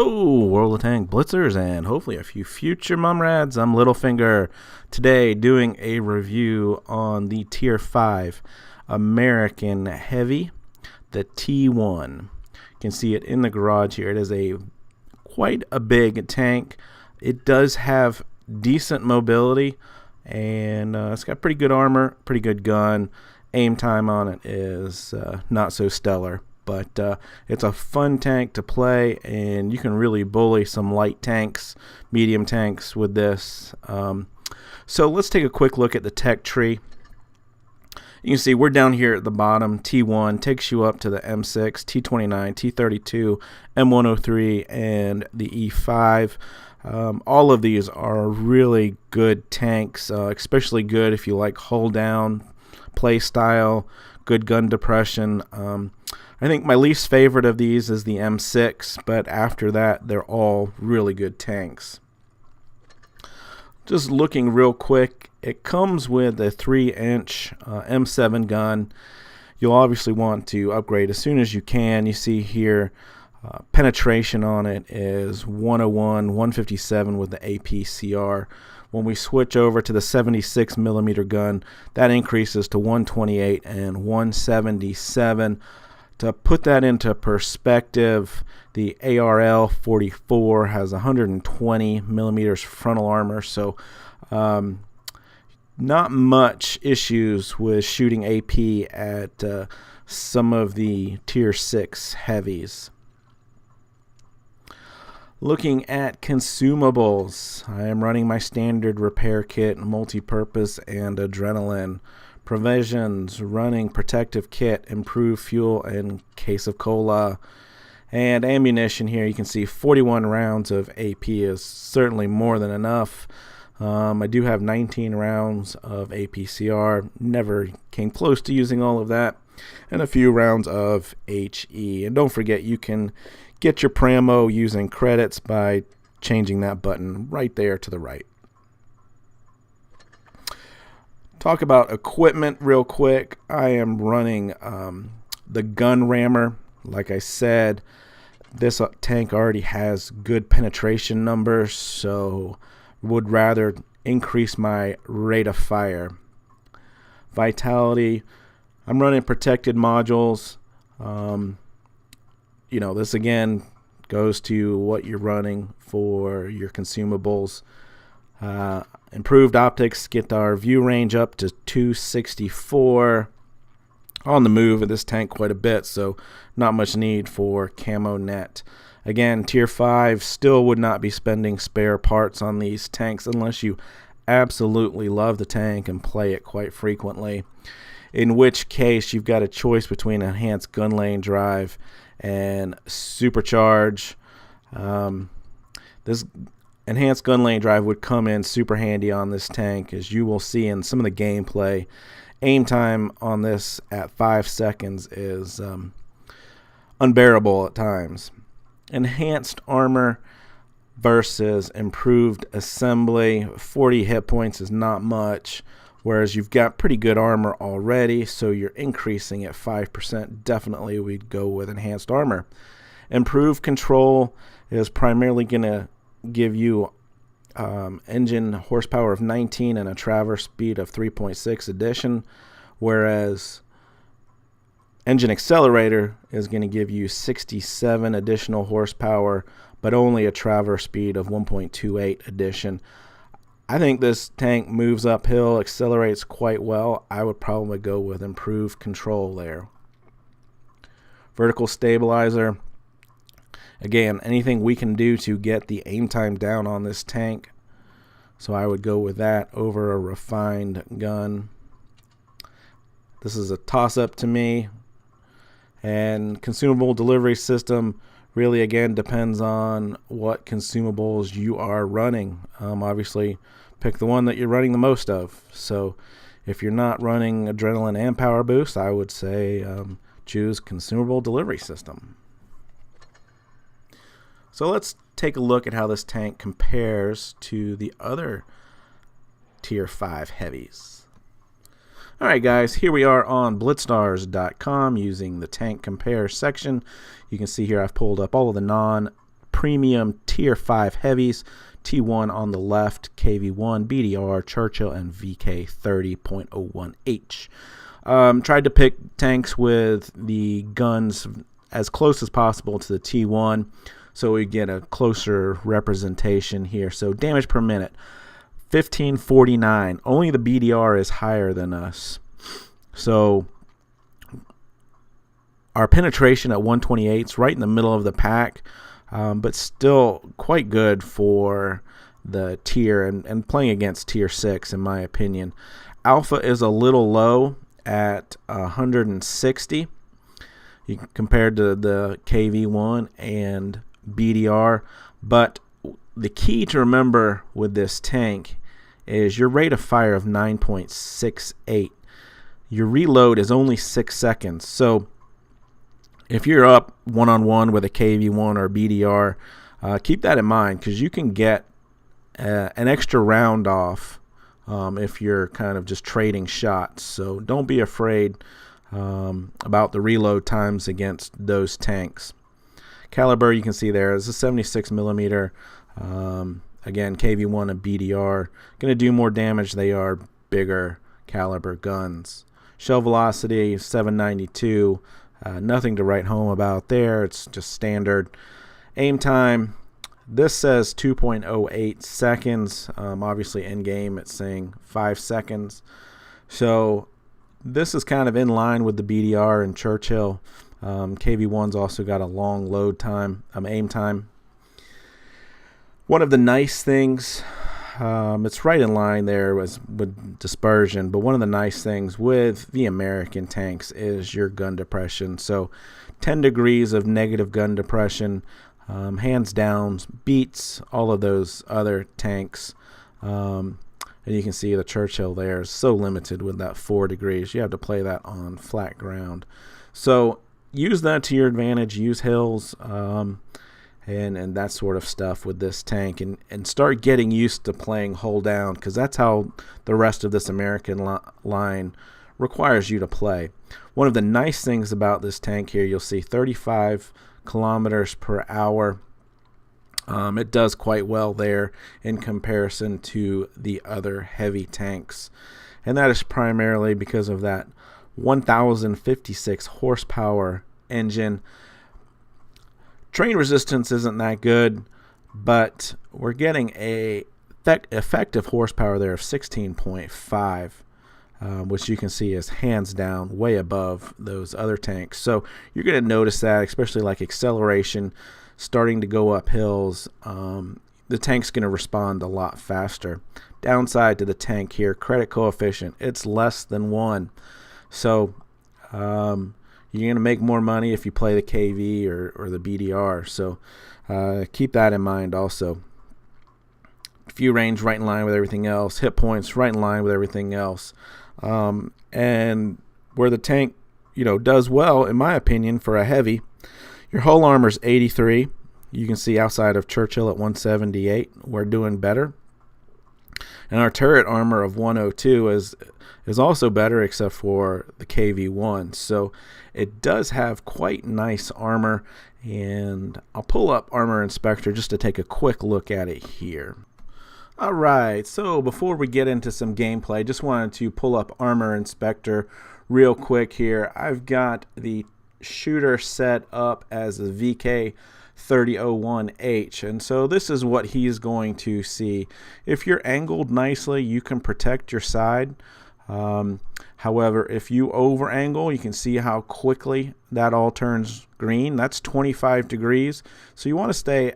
Hello, World of Tank Blitzers, and hopefully a few future mumrads. I'm Littlefinger. Today, doing a review on the Tier 5 American Heavy, the T1. You can see it in the garage here. It is quite a big tank. It does have decent mobility, and it's got pretty good armor, pretty good gun. Aim time on it is not so stellar. But it's a fun tank to play, and you can really bully some light tanks, medium tanks with this. So let's take a quick look at the tech tree. You can see we're down here at the bottom. T1 takes you up to the M6, T29, T32, M103, and the E5. All of these are really good tanks, especially good if you like hull down play style, good gun depression. I think my least favorite of these is the M6, but after that, they're all really good tanks. Just looking real quick, it comes with a 3-inch M7 gun. You'll obviously want to upgrade as soon as you can. You see here, penetration on it is 101, 157 with the APCR. When we switch over to the 76 millimeter gun, that increases to 128 and 177. To put that into perspective, the ARL 44 has 120 millimeters frontal armor, so not much issues with shooting AP at some of the Tier 6 heavies. Looking at consumables, I am running my standard repair kit, multi-purpose, and adrenaline. Provisions, running protective kit, improved fuel in case of cola, and ammunition here. You can see 41 rounds of AP is certainly more than enough. I do have 19 rounds of APCR, never came close to using all of that, and a few rounds of HE. And don't forget, you can get your Pramo using credits by changing that button right there to the right. Talk about equipment real quick. I am running the gun rammer. Like I said, this tank already has good penetration numbers, so would rather increase my rate of fire. Vitality, I'm running protected modules. This again goes to what you're running for your consumables. Improved optics get our view range up to 264. On the move in this tank quite a bit, so not much need for camo net. Again, Tier 5 still would not be spending spare parts on these tanks unless you absolutely love the tank and play it quite frequently, in which case you've got a choice between enhanced gun lane drive and supercharge. This enhanced gun lane drive would come in super handy on this tank, as you will see in some of the gameplay. Aim time on this at 5 seconds is unbearable at times. Enhanced armor versus improved assembly. 40 hit points is not much, whereas you've got pretty good armor already, so you're increasing at 5%. Definitely we'd go with enhanced armor. Improved control is primarily going to give you engine horsepower of 19 and a traverse speed of 3.6 addition, whereas engine accelerator is going to give you 67 additional horsepower, but only a traverse speed of 1.28 addition. I think this tank moves uphill, accelerates quite well. I would probably go with improved control there. Vertical stabilizer. Again, anything we can do to get the aim time down on this tank. So I would go with that over a refined gun. This is a toss-up to me. And consumable delivery system really, again, depends on what consumables you are running. Obviously, pick the one that you're running the most of. So if you're not running adrenaline and power boost, I would say choose consumable delivery system. So let's take a look at how this tank compares to the other Tier 5 heavies. Alright guys, here we are on blitzstars.com using the tank compare section. You can see here I've pulled up all of the premium Tier 5 heavies, T1 on the left, KV1, BDR, Churchill, and VK 30.01H. Tried to pick tanks with the guns as close as possible to the T1 so we get a closer representation here. So damage per minute, 1549. Only the BDR is higher than us. So our penetration at 128 is right in the middle of the pack, but still quite good for the tier and playing against tier 6 in my opinion. Alpha is a little low at 160 compared to the KV1 and BDR, but the key to remember with this tank is your rate of fire of 9.68. Your reload is only 6 seconds. So if you're up one-on-one with a KV1 or BDR, keep that in mind because you can get an extra round off if you're kind of just trading shots. So don't be afraid about the reload times against those tanks. Caliber, you can see there is a 76 millimeter. Again, KV1 and BDR going to do more damage. They are bigger caliber guns. Shell velocity 792. Nothing to write home about there. It's just standard. Aim time. This says 2.08 seconds. Obviously, in game, it's saying 5 seconds. So this is kind of in line with the BDR and Churchill. KV1's also got a long load time, aim time. One of the nice things, it's right in line there with dispersion, but one of the nice things with the American tanks is your gun depression. So 10 degrees of negative gun depression, hands down, beats all of those other tanks. And you can see the Churchill there is so limited with that 4 degrees. You have to play that on flat ground. So use that to your advantage. Use hills and that sort of stuff with this tank, and start getting used to playing hull down, because that's how the rest of this American line requires you to play. One of the nice things about this tank here, you'll see 35 kilometers per hour. It does quite well there in comparison to the other heavy tanks, and that is primarily because of that 1056 horsepower engine. Train resistance isn't that good, but we're getting a effective horsepower there of 16.5, which you can see is hands down way above those other tanks. So you're going to notice that, especially like acceleration, starting to go up hills, the tank's going to respond a lot faster. Downside to the tank here, credit coefficient, it's less than 1. So you're going to make more money if you play the KV or the BDR. So keep that in mind also. View range right in line with everything else. Hit points right in line with everything else. And where the tank, does well, in my opinion, for a heavy, your hull armor's 83. You can see outside of Churchill at 178, we're doing better. And our turret armor of 102 is also better, except for the KV1. So it does have quite nice armor, and I'll pull up Armor Inspector just to take a quick look at it here. Alright, so before we get into some gameplay, just wanted to pull up Armor Inspector real quick here. I've got the shooter set up as a VK 3001H, and so this is what he's going to see. If you're angled nicely, you can protect your side. However, if you over angle, you can see how quickly that all turns green. That's 25 degrees, so you want to stay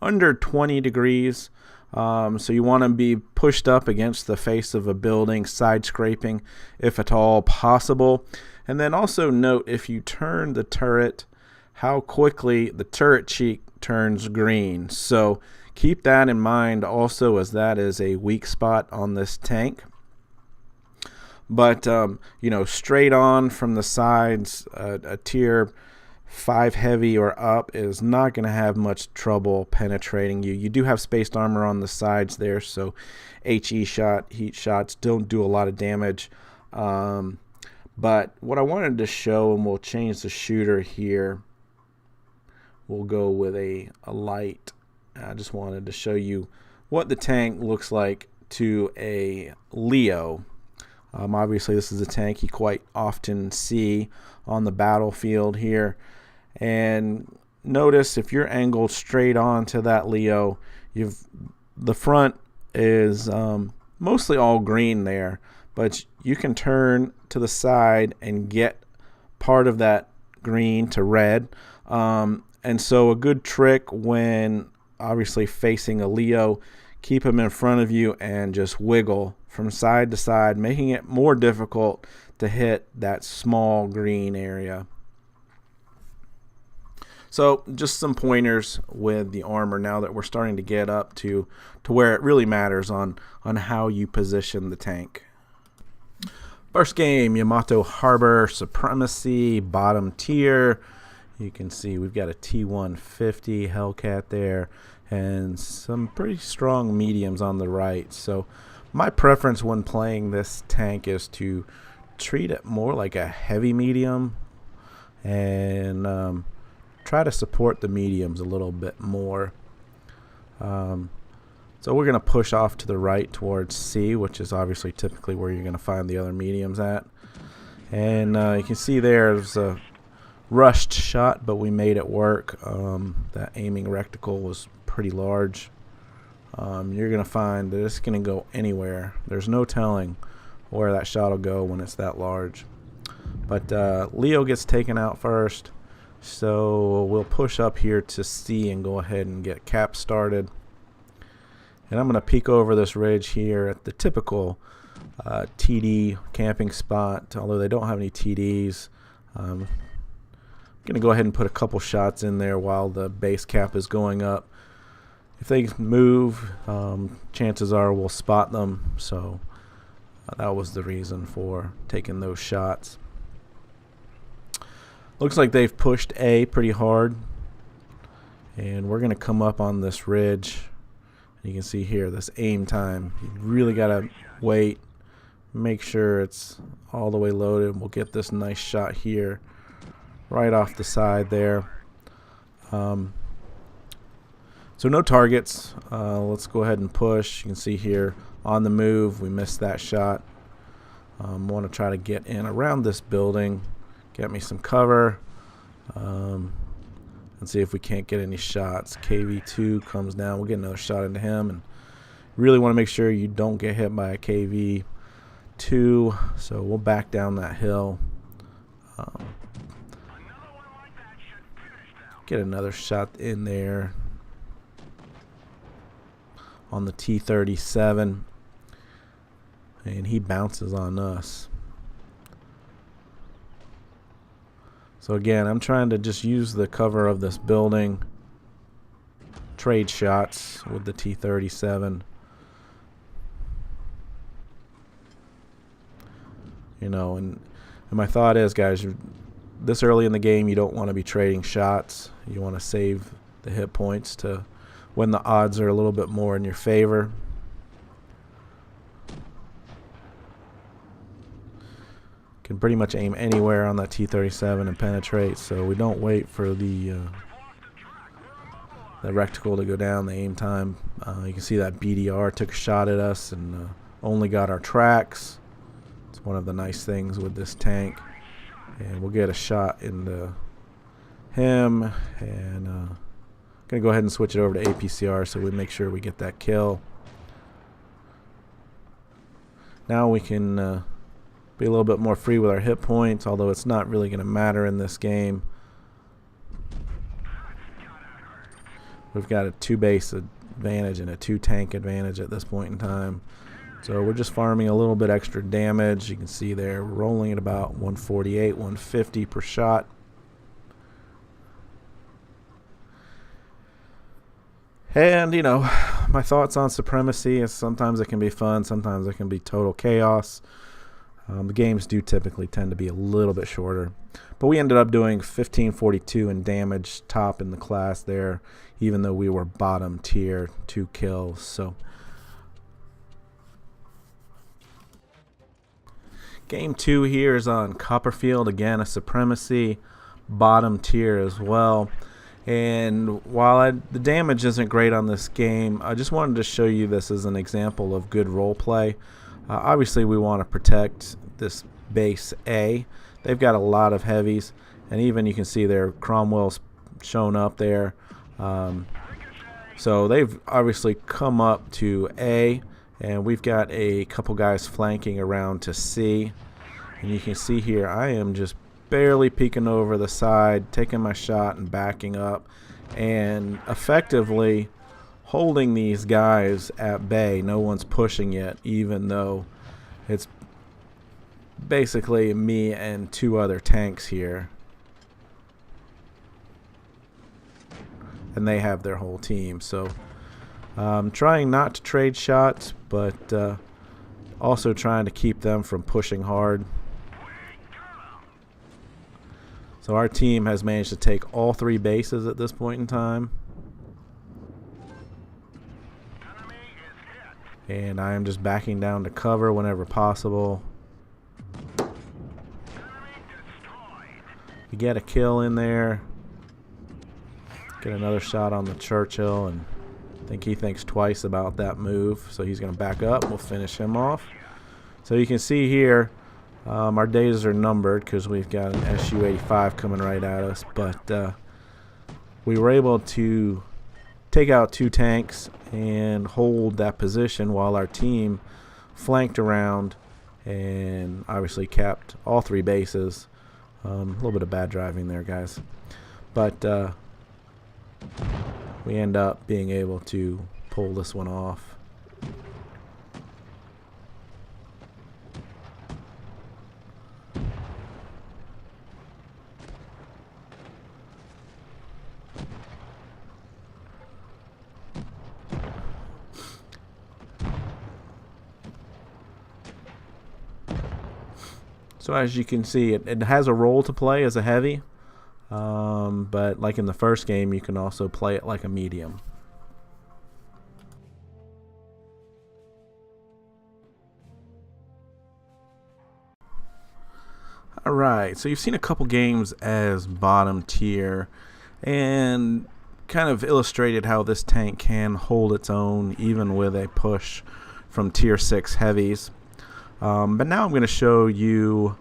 under 20 degrees. So you want to be pushed up against the face of a building, side scraping if at all possible. And then also note, if you turn the turret, how quickly the turret cheek turns green. So keep that in mind also, as that is a weak spot on this tank. But straight on from the sides, a tier 5 heavy or up is not going to have much trouble penetrating you. You do have spaced armor on the sides there, so HE shot, heat shots don't do a lot of damage. But what I wanted to show, and we'll change the shooter here, we'll go with a light. I just wanted to show you what the tank looks like to a Leo. Obviously, this is a tank you quite often see on the battlefield here. And notice if you're angled straight on to that Leo, the front is mostly all green there, but you can turn to the side and get part of that green to red. And so a good trick when obviously facing a Leo, keep him in front of you and just wiggle from side to side, making it more difficult to hit that small green area. So just some pointers with the armor now that we're starting to get up to where it really matters on how you position the tank. First game, Yamato Harbor Supremacy, bottom tier. You can see we've got a T-150 Hellcat there and some pretty strong mediums on the right. So my preference when playing this tank is to treat it more like a heavy medium and try to support the mediums a little bit more. So we're going to push off to the right towards C, which is obviously typically where you're going to find the other mediums at. And you can see there's a rushed shot, but we made it work. That aiming reticle was pretty large. You're going to find that it's going to go anywhere. There's no telling where that shot will go when it's that large. But Leo gets taken out first. So we'll push up here to C and go ahead and get cap started. And I'm going to peek over this ridge here at the typical TD camping spot, although they don't have any TDs. I'm going to go ahead and put a couple shots in there while the base cap is going up. If they move, chances are we'll spot them. So that was the reason for taking those shots. Looks like they've pushed A pretty hard, and we're going to come up on this ridge. You can see here this aim time. You really got to wait, make sure it's all the way loaded. We'll get this nice shot here right off the side there. So no targets. Let's go ahead and push. You can see here on the move, we missed that shot. Want to try to get in around this building. Get me some cover and see if we can't get any shots. KV2 comes down. We'll get another shot into him. And really want to make sure you don't get hit by a KV2. So we'll back down that hill. Get another shot in there on the T-37. And he bounces on us. So again, I'm trying to just use the cover of this building, trade shots with the T-37. You know, and my thought is, guys, this early in the game, you don't want to be trading shots. You want to save the hit points to when the odds are a little bit more in your favor. Can pretty much aim anywhere on that T-37 and penetrate, so we don't wait for the reticle to go down, the aim time. You can see that BDR took a shot at us and only got our tracks. It's one of the nice things with this tank. And we'll get a shot into him, and gonna go ahead and switch it over to APCR so we make sure we get that kill. Now we can be a little bit more free with our hit points, although it's not really going to matter in this game. We've got a 2-base advantage and a 2-tank advantage at this point in time. So we're just farming a little bit extra damage. You can see there, we're rolling at about 148, 150 per shot. And, you know, my thoughts on Supremacy is sometimes it can be fun, sometimes it can be total chaos. The games do typically tend to be a little bit shorter. But we ended up doing 1542 in damage, top in the class there, even though we were bottom tier, 2 kills. So game 2 here is on Copperfield. Again, a Supremacy, bottom tier as well. And while the damage isn't great on this game, I just wanted to show you this as an example of good role play. Obviously, we want to protect this base A. They've got a lot of heavies, and even you can see their Cromwell's shown up there. So they've obviously come up to A, and we've got a couple guys flanking around to C. And you can see here I am just barely peeking over the side, taking my shot and backing up, and effectively holding these guys at bay. No one's pushing yet, even though it's basically me and two other tanks here. And they have their whole team. So I'm trying not to trade shots, but also trying to keep them from pushing hard. So our team has managed to take all 3 bases at this point in time. And I am just backing down to cover whenever possible. We get a kill in there. Get another shot on the Churchill, and I think he thinks twice about that move. So he's going to back up. We'll finish him off. So you can see here, our days are numbered because we've got an SU-85 coming right at us, but we were able to take out 2 tanks and hold that position while our team flanked around and obviously capped all 3 bases. A little bit of bad driving there, guys, but we end up being able to pull this one off. So as you can see, it has a role to play as a heavy, but like in the first game, you can also play it like a medium. Alright, so you've seen a couple games as bottom tier, and kind of illustrated how this tank can hold its own even with a push from tier 6 heavies. But now I'm going to show you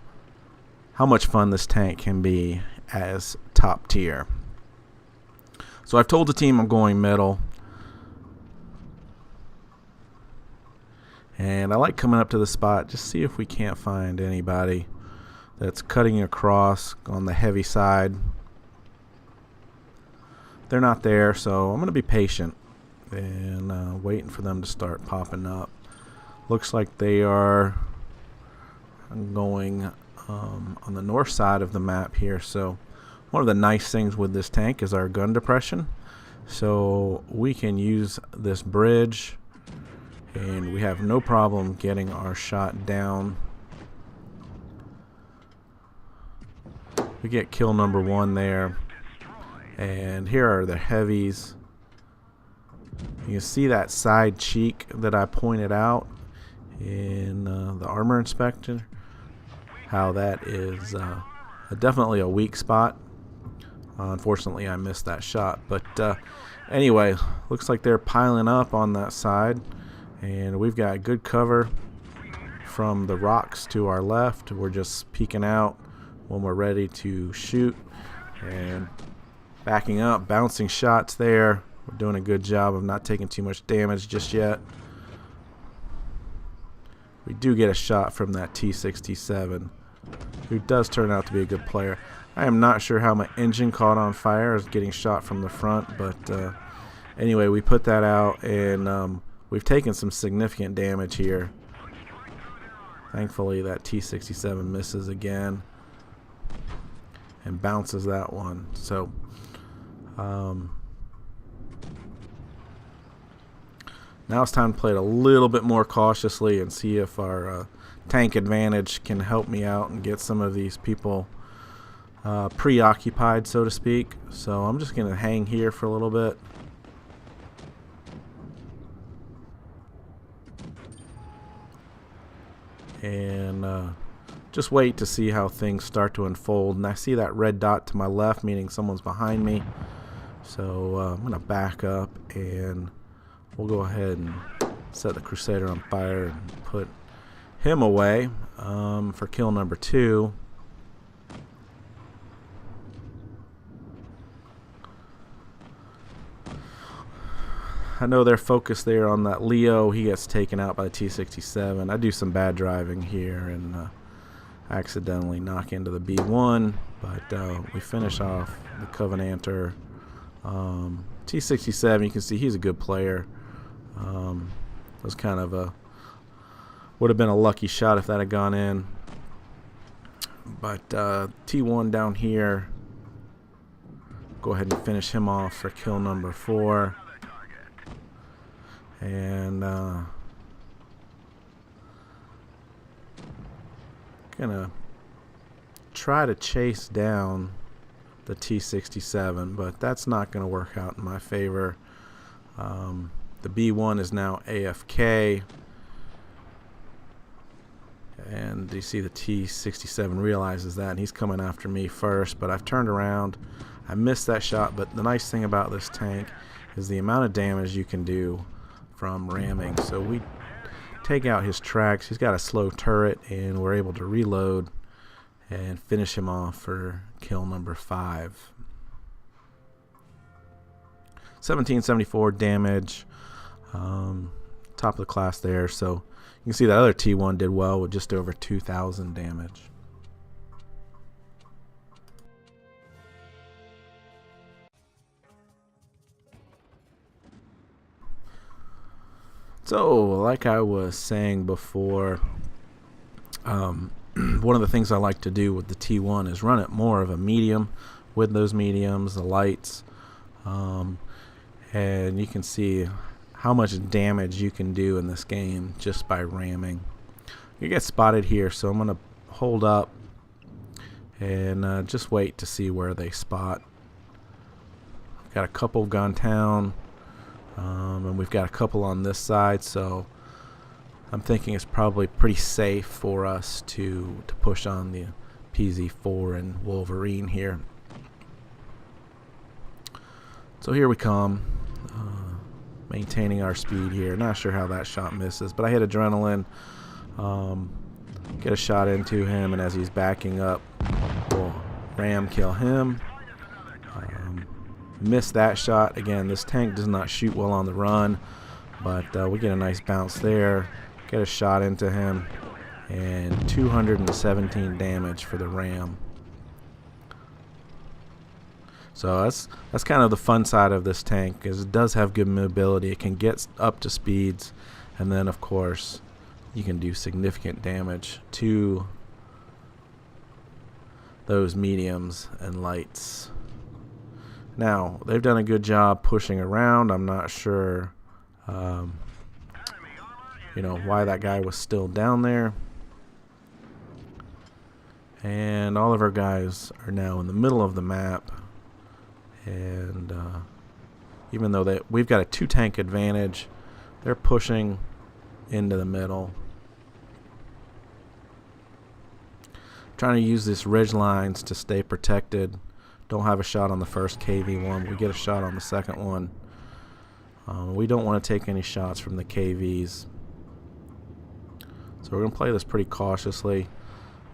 how much fun this tank can be as top tier. So I've told the team I'm going middle, and I like coming up to the spot, just see if we can't find anybody that's cutting across on the heavy side. They're not there, so I'm going to be patient and waiting for them to start popping up. Looks like they are going on the north side of the map here. So one of the nice things with this tank is our gun depression. So we can use this bridge and we have no problem getting our shot down. We get kill number 1 there. And here are the heavies. You can see that side cheek that I pointed out in the armor inspector, how that is definitely a weak spot. Unfortunately I missed that shot, but anyway, looks like they're piling up on that side, and we've got good cover from the rocks to our left. We're just peeking out when we're ready to shoot and backing up, bouncing shots there. We're doing a good job of not taking too much damage just yet. We do get a shot from that T-67, who does turn out to be a good player. I am not sure how my engine caught on fire as getting shot from the front, but anyway, we put that out, and we've taken some significant damage here. Thankfully, that T-67 misses again and bounces that one. So now it's time to play it a little bit more cautiously and see if our tank advantage can help me out and get some of these people preoccupied, so to speak. So I'm just going to hang here for a little bit. And just wait to see how things start to unfold. And I see that red dot to my left, meaning someone's behind me. So I'm going to back up, and we'll go ahead and set the Crusader on fire and put him away for kill number 2. I know they're focused there on that Leo. He gets taken out by the T-67. I do some bad driving here and accidentally knock into the B1, but we finish off the Covenanter. T-67, you can see he's a good player. It was kind of would have been a lucky shot if that had gone in. But T1 down here, go ahead and finish him off for kill number 4. And gonna try to chase down the T-67, but that's not gonna work out in my favor. The B1 is now AFK, and you see the T-67 realizes that, and he's coming after me first, but I've turned around. I missed that shot, but the nice thing about this tank is the amount of damage you can do from ramming. So we take out his tracks. He's got a slow turret, and we're able to reload and finish him off for kill number 5. 1774 damage, top of the class there. So you can see that other T1 did well with just over 2,000 damage. So, like I was saying before, one of the things I like to do with the T1 is run it more of a medium with those mediums, the lights, and you can see how much damage you can do in this game just by ramming. You get spotted here, so I'm going to hold up and just wait to see where they spot. Got a couple gone down. And we've got a couple on this side, so I'm thinking it's probably pretty safe for us to push on the PZ4 and Wolverine here. So here we come, maintaining our speed here. Not sure how that shot misses, but I hit adrenaline, get a shot into him, and as he's backing up, we'll ram kill him. Missed that shot. Again, this tank does not shoot well on the run, but we get a nice bounce there, get a shot into him, and 217 damage for the ram. So that's kind of the fun side of this tank, is it does have good mobility. It can get up to speeds, and then of course you can do significant damage to those mediums and lights. Now, they've done a good job pushing around. I'm not sure, why that guy was still down there. And all of our guys are now in the middle of the map. And even though we've got a 2-tank advantage, they're pushing into the middle. Trying to use these ridge lines to stay protected. Don't have a shot on the first KV1. We get a shot on the second one. We don't want to take any shots from the KVs. So we're going to play this pretty cautiously.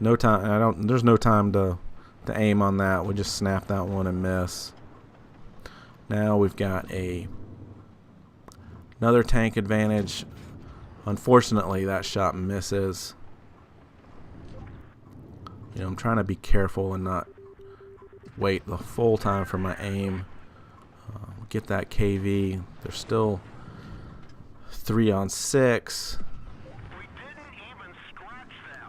No time. There's no time to aim on that. We just snap that one and miss. Now we've got another tank advantage. Unfortunately, that shot misses. I'm trying to be careful and not wait the full time for my aim. Get that KV. There's still 3 on 6.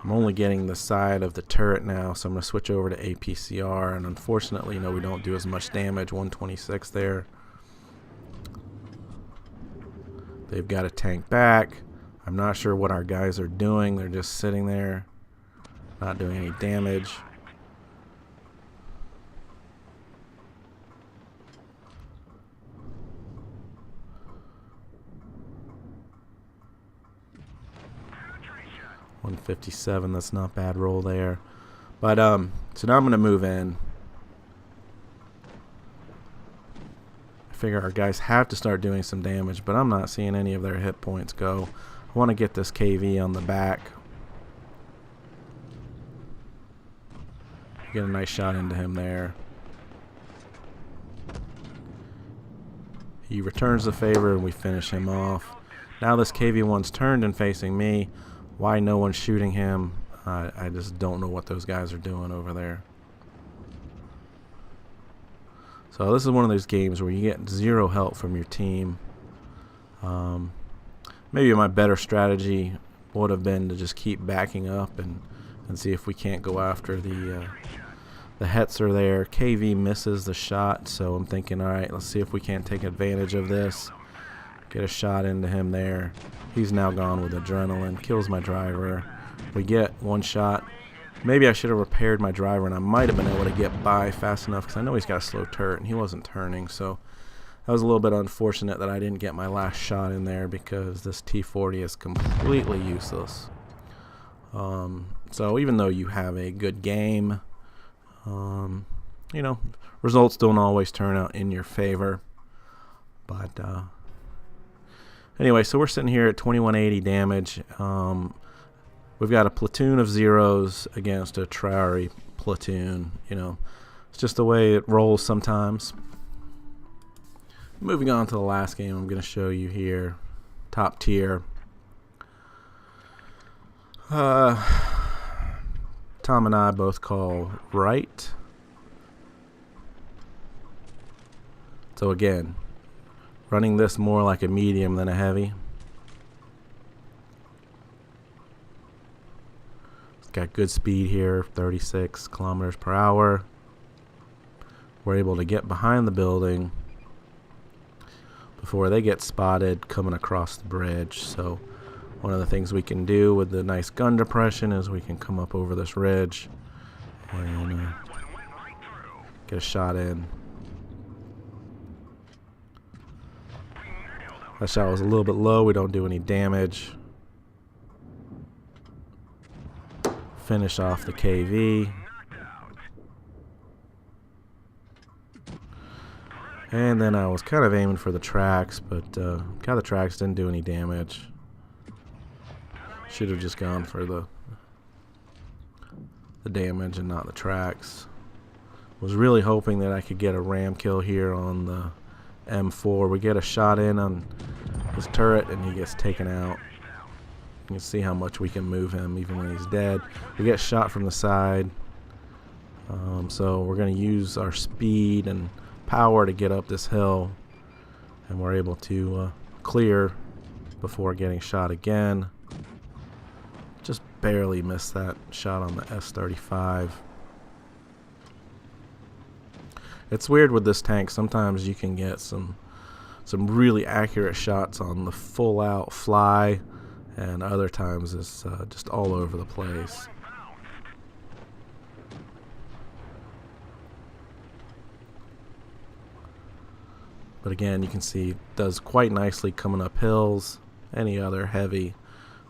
I'm only getting the side of the turret now, so I'm going to switch over to APCR, and unfortunately, we don't do as much damage. 126 there. They've got a tank back. I'm not sure what our guys are doing. They're just sitting there, not doing any damage. .157, that's not bad roll there. But so now I'm going to move in. figure our guys have to start doing some damage, but I'm not seeing any of their hit points go. I want to get this KV on the back. Get a nice shot into him there. He returns the favor and we finish him off. Now this KV1's turned and facing me. Why no one's shooting him? I just don't know what those guys are doing over there. So this is one of those games where you get zero help from your team. Maybe my better strategy would have been to just keep backing up and see if we can't go after the Hetzer there. KV misses the shot, so I'm thinking, all right, let's see if we can't take advantage of this. Get a shot into him there. He's now gone with adrenaline. Kills my driver. We get one shot. Maybe I should have repaired my driver, and I might have been able to get by fast enough because I know he's got a slow turret, and he wasn't turning. So that was a little bit unfortunate that I didn't get my last shot in there because this T-40 is completely useless. So even though you have a good game, you know, results don't always turn out in your favor. But anyway, so we're sitting here at 2180 damage. We've got a platoon of zeros against a Traore platoon. You know, it's just the way it rolls sometimes. Moving on to the last game I'm going to show you here. Top tier. Tom and I both call right. So again, running this more like a medium than a heavy. It's got good speed here, 36 kilometers per hour. We're able to get behind the building before they get spotted coming across the bridge. So one of the things we can do with the nice gun depression is we can come up over this ridge and get a shot in. That shot was a little bit low. We don't do any damage. Finish off the KV. And then I was kind of aiming for the tracks, but got the tracks, didn't do any damage. Should have just gone for the damage and not the tracks. Was really hoping that I could get a ram kill here on the M4. We get a shot in on his turret and he gets taken out. You can see how much we can move him even when he's dead. We get shot from the side. So we're going to use our speed and power to get up this hill, and we're able to clear before getting shot again. Just barely missed that shot on the S-35. It's weird with this tank. Sometimes you can get some really accurate shots on the full out fly, and other times it's just all over the place. But again, you can see it does quite nicely coming up hills. Any other heavy,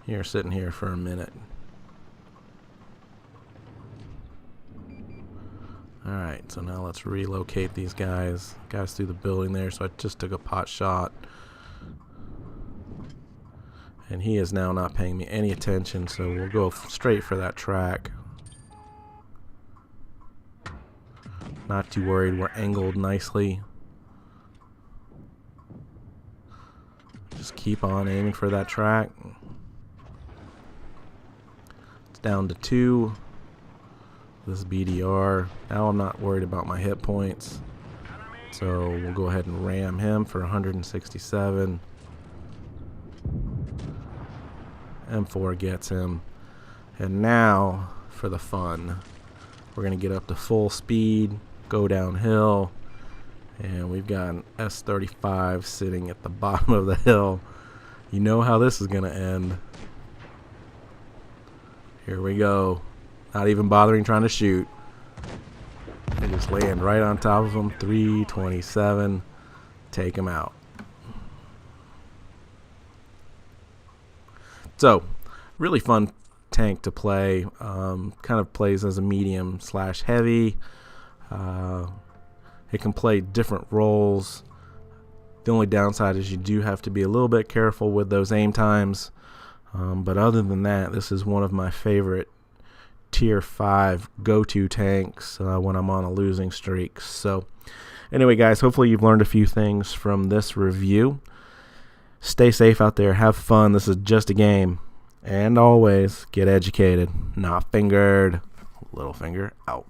you're sitting here for a minute. Alright, so now let's relocate these guys through the building there. So I just took a pot shot. And he is now not paying me any attention, so we'll go straight for that track. Not too worried, we're angled nicely. Just keep on aiming for that track. It's down to 2. This BDR. Now I'm not worried about my hit points. So we'll go ahead and ram him for 167. M4 gets him. And now for the fun. We're going to get up to full speed, go downhill. And we've got an S-35 sitting at the bottom of the hill. You know how this is going to end. Here we go. Not even bothering trying to shoot. They just land right on top of him. 327. Take him out. So, really fun tank to play. Kind of plays as a medium / heavy. It can play different roles. The only downside is you do have to be a little bit careful with those aim times. But other than that, this is one of my favorite tier 5 go-to tanks when I'm on a losing streak. So anyway, guys, hopefully you've learned a few things from this review. Stay safe out there. Have fun. This is just a game. And always get educated, not fingered. Little finger out.